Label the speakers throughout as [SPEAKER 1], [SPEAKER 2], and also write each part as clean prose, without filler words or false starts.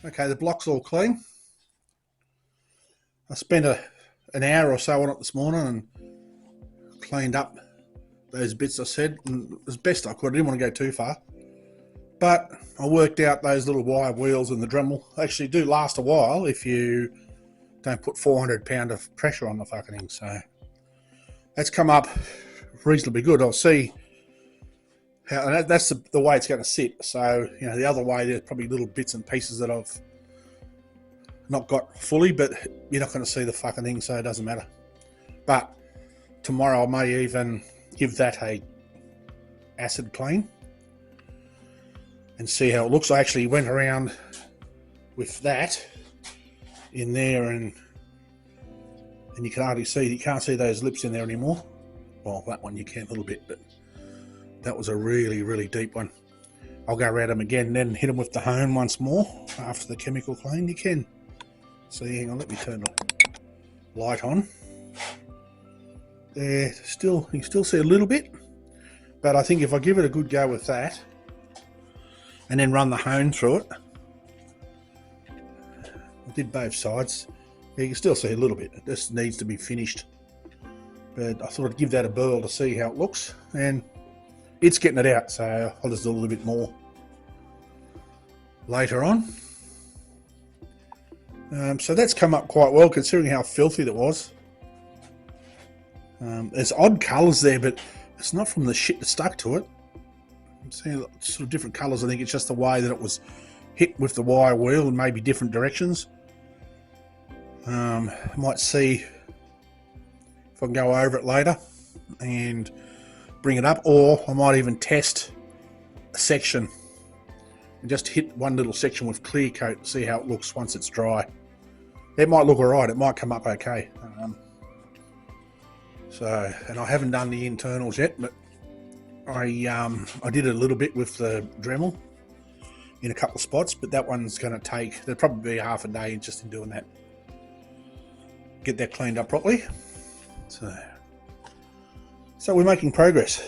[SPEAKER 1] Okay, the block's all clean. I spent an hour or so on it this morning and cleaned up those bits I said, and as best I could. I didn't want to go too far. But I worked out those little wire wheels and the Dremel actually do last a while if you don't put 400 pound of pressure on the fucking thing. So that's come up reasonably good. I'll see how, and that's the way it's going to sit. So, you know, the other way, there's probably little bits and pieces that I've not got fully, but you're not going to see the fucking thing, so it doesn't matter. But tomorrow I may even give that a acid clean and see how it looks. I actually went around with that in there, and you can hardly see, you can't see those lips in there anymore. Well, that one you can a little bit, but that was a really, really deep one. I'll go around them again and then hit them with the hone once more after the chemical clean. You can see, hang on, let me turn the light on. There, you can still see a little bit, but I think if I give it a good go with that and then run the hone through it, I did both sides, you can still see a little bit. It just needs to be finished, but I thought I'd give that a burl to see how it looks, and it's getting it out, so I'll just do a little bit more later on. So that's come up quite well considering how filthy that was. There's odd colours there, but it's not from the shit that stuck to it. I'm seeing sort of different colours. I think it's just the way that it was hit with the wire wheel and maybe different directions. I might see if I can go over it later and bring it up, or I might even test a section and just hit one little section with clear coat and see how it looks once it's dry. It might look alright, it might come up okay. And I haven't done the internals yet, but I did a little bit with the Dremel in a couple of spots, but that one's going to take, there'll probably be half a day just in doing that. Get that cleaned up properly. So we're making progress.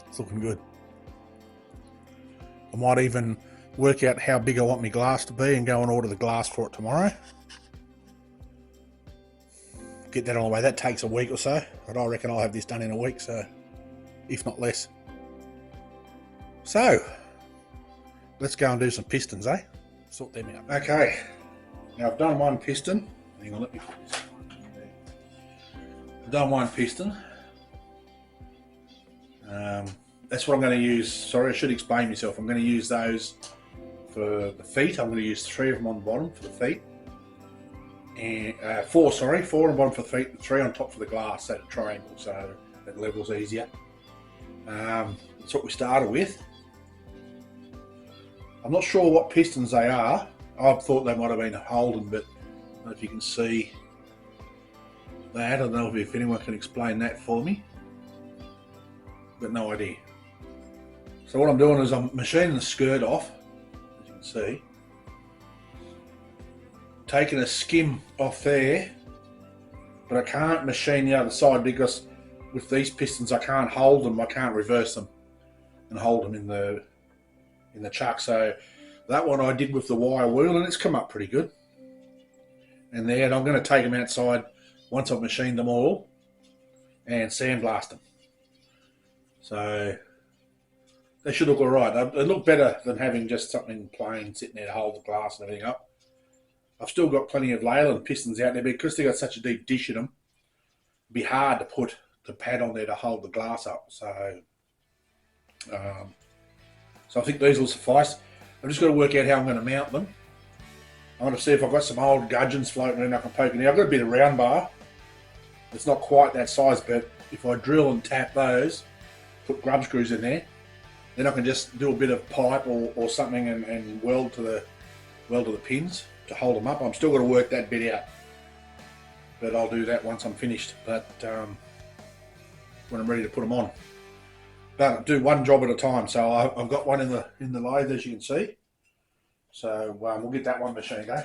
[SPEAKER 1] It's looking good. I might even work out how big I want my glass to be and go and order the glass for it tomorrow. Get that on the way. That takes a week or so, but I reckon I'll have this done in a week, so if not less. So let's go and do some pistons, eh? Sort them out. Okay, now I've done one piston. Hang on, let me put this on there. I've done one piston. That's what I'm going to use. Sorry, I should explain myself. I'm going to use those for the feet. I'm going to use 3 of them on the bottom for the feet. And 4 on the bottom for the feet, and 3 on top for the glass at a triangle, so that level's easier. That's what we started with. I'm not sure what pistons they are. I thought they might have been Holden, but I don't know if you can see that. I don't know if anyone can explain that for me. But no idea. So what I'm doing is I'm machining the skirt off, as you can see. Taking a skim off there, but I can't machine the other side because with these pistons I can't hold them, I can't reverse them and hold them in the chuck. So that one I did with the wire wheel and it's come up pretty good. And then I'm going to take them outside once I've machined them all and sandblast them. So they should look alright. They look better than having just something plain sitting there to hold the glass and everything up. I've still got plenty of Leyland pistons out there, but because they've got such a deep dish in them, it'd be hard to put the pad on there to hold the glass up. So I think these will suffice. I've just got to work out how I'm going to mount them. I'm going to see if I've got some old gudgeons floating around I can poke in. I've got a bit of round bar. It's not quite that size, but if I drill and tap those, put grub screws in there, then I can just do a bit of pipe or something and weld to the pins to hold them up. I'm still going to work that bit out, but I'll do that once I'm finished. But when I'm ready to put them on, but I'll do one job at a time. So I've got one in the lathe, as you can see. So we'll get that one machined, eh?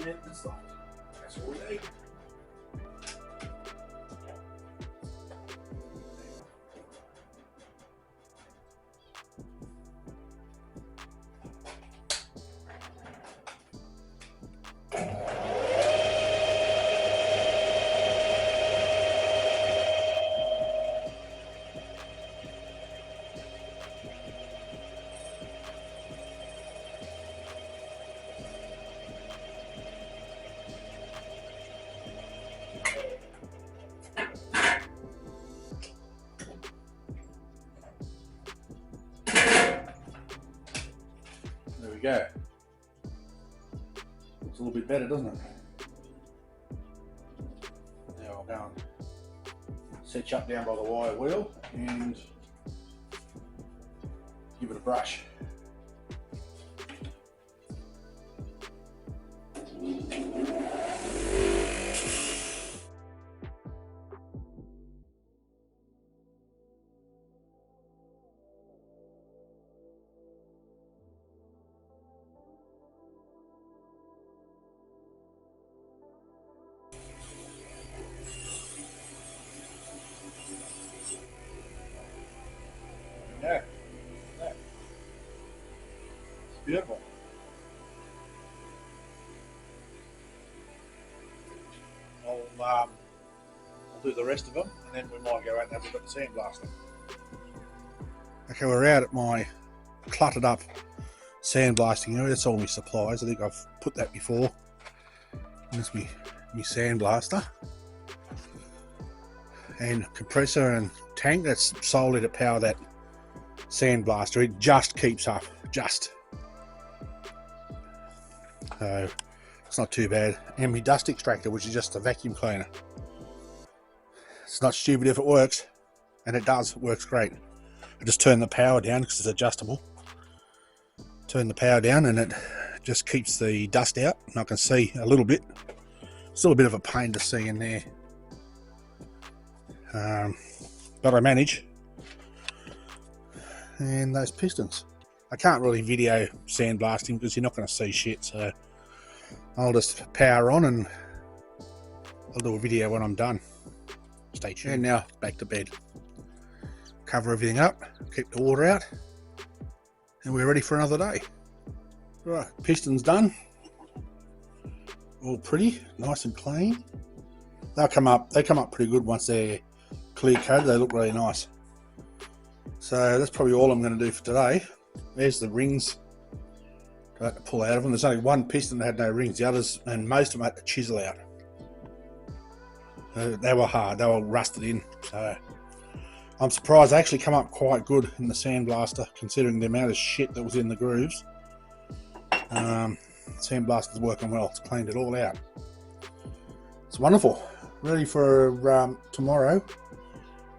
[SPEAKER 1] Yeah, that's all. That's all we need. There we go. Looks a little bit better, doesn't it? Now I'll go and set you up down by the wire wheel and give it a brush. Yeah, it's beautiful. I'll do the rest of them, and then we might go out and have a look at the sandblaster. Okay, we're out at my cluttered up sandblasting area. That's all my supplies. I think I've put that before. There's my sandblaster and compressor and tank that's solely to power that sandblaster. It just keeps up, just. So it's not too bad. And my dust extractor, which is just a vacuum cleaner. It's not stupid if it works, and it does. It works great. I just turn the power down because it's adjustable. Turn the power down and it just keeps the dust out, and I can see a little bit. Still a bit of a pain to see in there, but I manage. And those pistons, I can't really video sandblasting because you're not going to see shit, so I'll just power on and I'll do a video when I'm done. Stay tuned. And now back to bed. Cover everything up, keep the water out, and we're ready for another day. Right, pistons done. All pretty, nice and clean. They come up pretty good once they're clear coated. They look really nice. So that's probably all I'm going to do for today. There's the rings I had to pull out of them. There's only one piston that had no rings. The others, and most of them, I had to chisel out. They were hard. They were rusted in. So I'm surprised they actually come up quite good in the sandblaster, considering the amount of shit that was in the grooves. Sandblaster's working well. It's cleaned it all out. It's wonderful. Ready for tomorrow,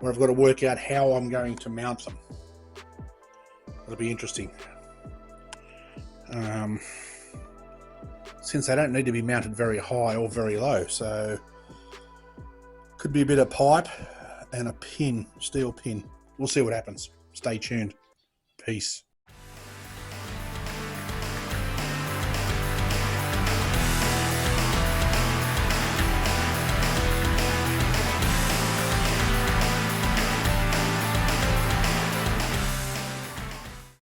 [SPEAKER 1] where I've got to work out how I'm going to mount them. It'll be interesting. Since they don't need to be mounted very high or very low, so could be a bit of pipe and a pin, steel pin. We'll see what happens. Stay tuned. Peace.